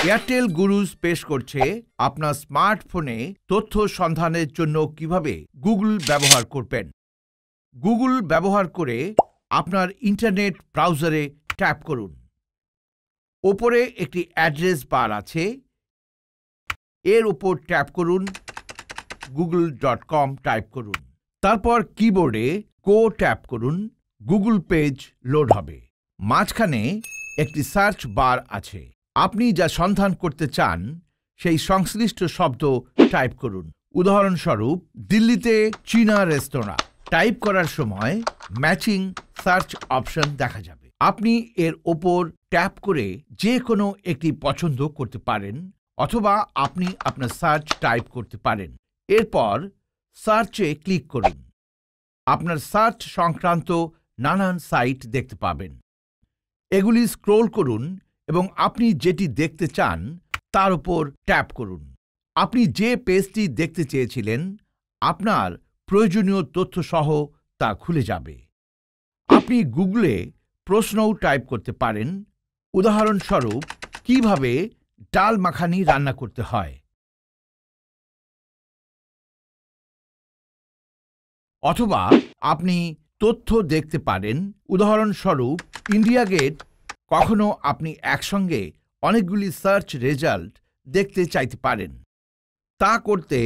Airtel গুরুজ পেশ করছে আপনার স্মার্টফোনে তথ্য সন্ধানের জন্য কিভাবে গুগল ব্যবহার করবেন। গুগল ব্যবহার করে আপনার ইন্টারনেট ব্রাউজারে ট্যাপ করুন। ওপরে একটি অ্যাড্রেস বার আছে, এর উপর ট্যাপ করুন, google.com টাইপ করুন। তারপর কিবোর্ডে গো ট্যাপ করুন, গুগল পেজ লোড হবে। মাঝখানে একটি সার্চ বার আছে, আপনি যা সন্ধান করতে চান সেই সংশ্লিষ্ট শব্দ টাইপ করুন। উদাহরণস্বরূপ, দিল্লিতে চীনা রেস্তোরাঁ টাইপ করার সময় ম্যাচিং সার্চ অপশন দেখা যাবে। আপনি এর ওপর ট্যাপ করে যে কোনো একটি পছন্দ করতে পারেন অথবা আপনি আপনার সার্চ টাইপ করতে পারেন। এরপর সার্চে ক্লিক করুন। আপনার সার্চ সংক্রান্ত নানান সাইট দেখতে পাবেন। এগুলি স্ক্রোল করুন এবং আপনি যেটি দেখতে চান তার উপর ট্যাপ করুন। আপনি যে পেজটি দেখতে চেয়েছিলেন আপনার প্রয়োজনীয় তথ্য সহ তা খুলে যাবে। আপনি গুগলে প্রশ্নও টাইপ করতে পারেন, উদাহরণস্বরূপ কিভাবে ডাল মাখানি রান্না করতে হয়। অথবা আপনি তথ্য দেখতে পারেন, উদাহরণস্বরূপ ইন্ডিয়া গেট। কখনো আপনি একসঙ্গে অনেকগুলি সার্চ রেজাল্ট দেখতে চাইতে পারেন। তা করতে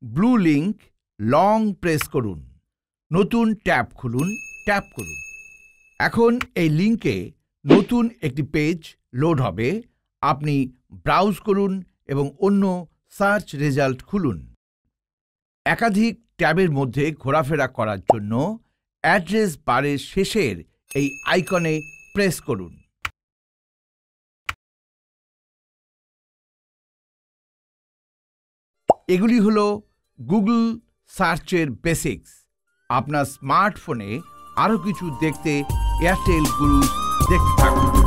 ব্লু লিঙ্ক লং প্রেস করুন, নতুন ট্যাব খুলুন, ট্যাপ করুন। এখন এই লিঙ্কে নতুন একটি পেজ লোড হবে। আপনি ব্রাউজ করুন এবং অন্য সার্চ রেজাল্ট খুলুন। একাধিক ট্যাবের মধ্যে ঘোরাফেরা করার জন্য অ্যাড্রেস বারের শেষের এই আইকনে প্রেস করুন। এগুলি হলো গুগল সার্চের বেসিক্স। আপনার স্মার্টফোনে আরও কিছু দেখতে এয়ারটেল গুরুজ দেখতে থাকুন।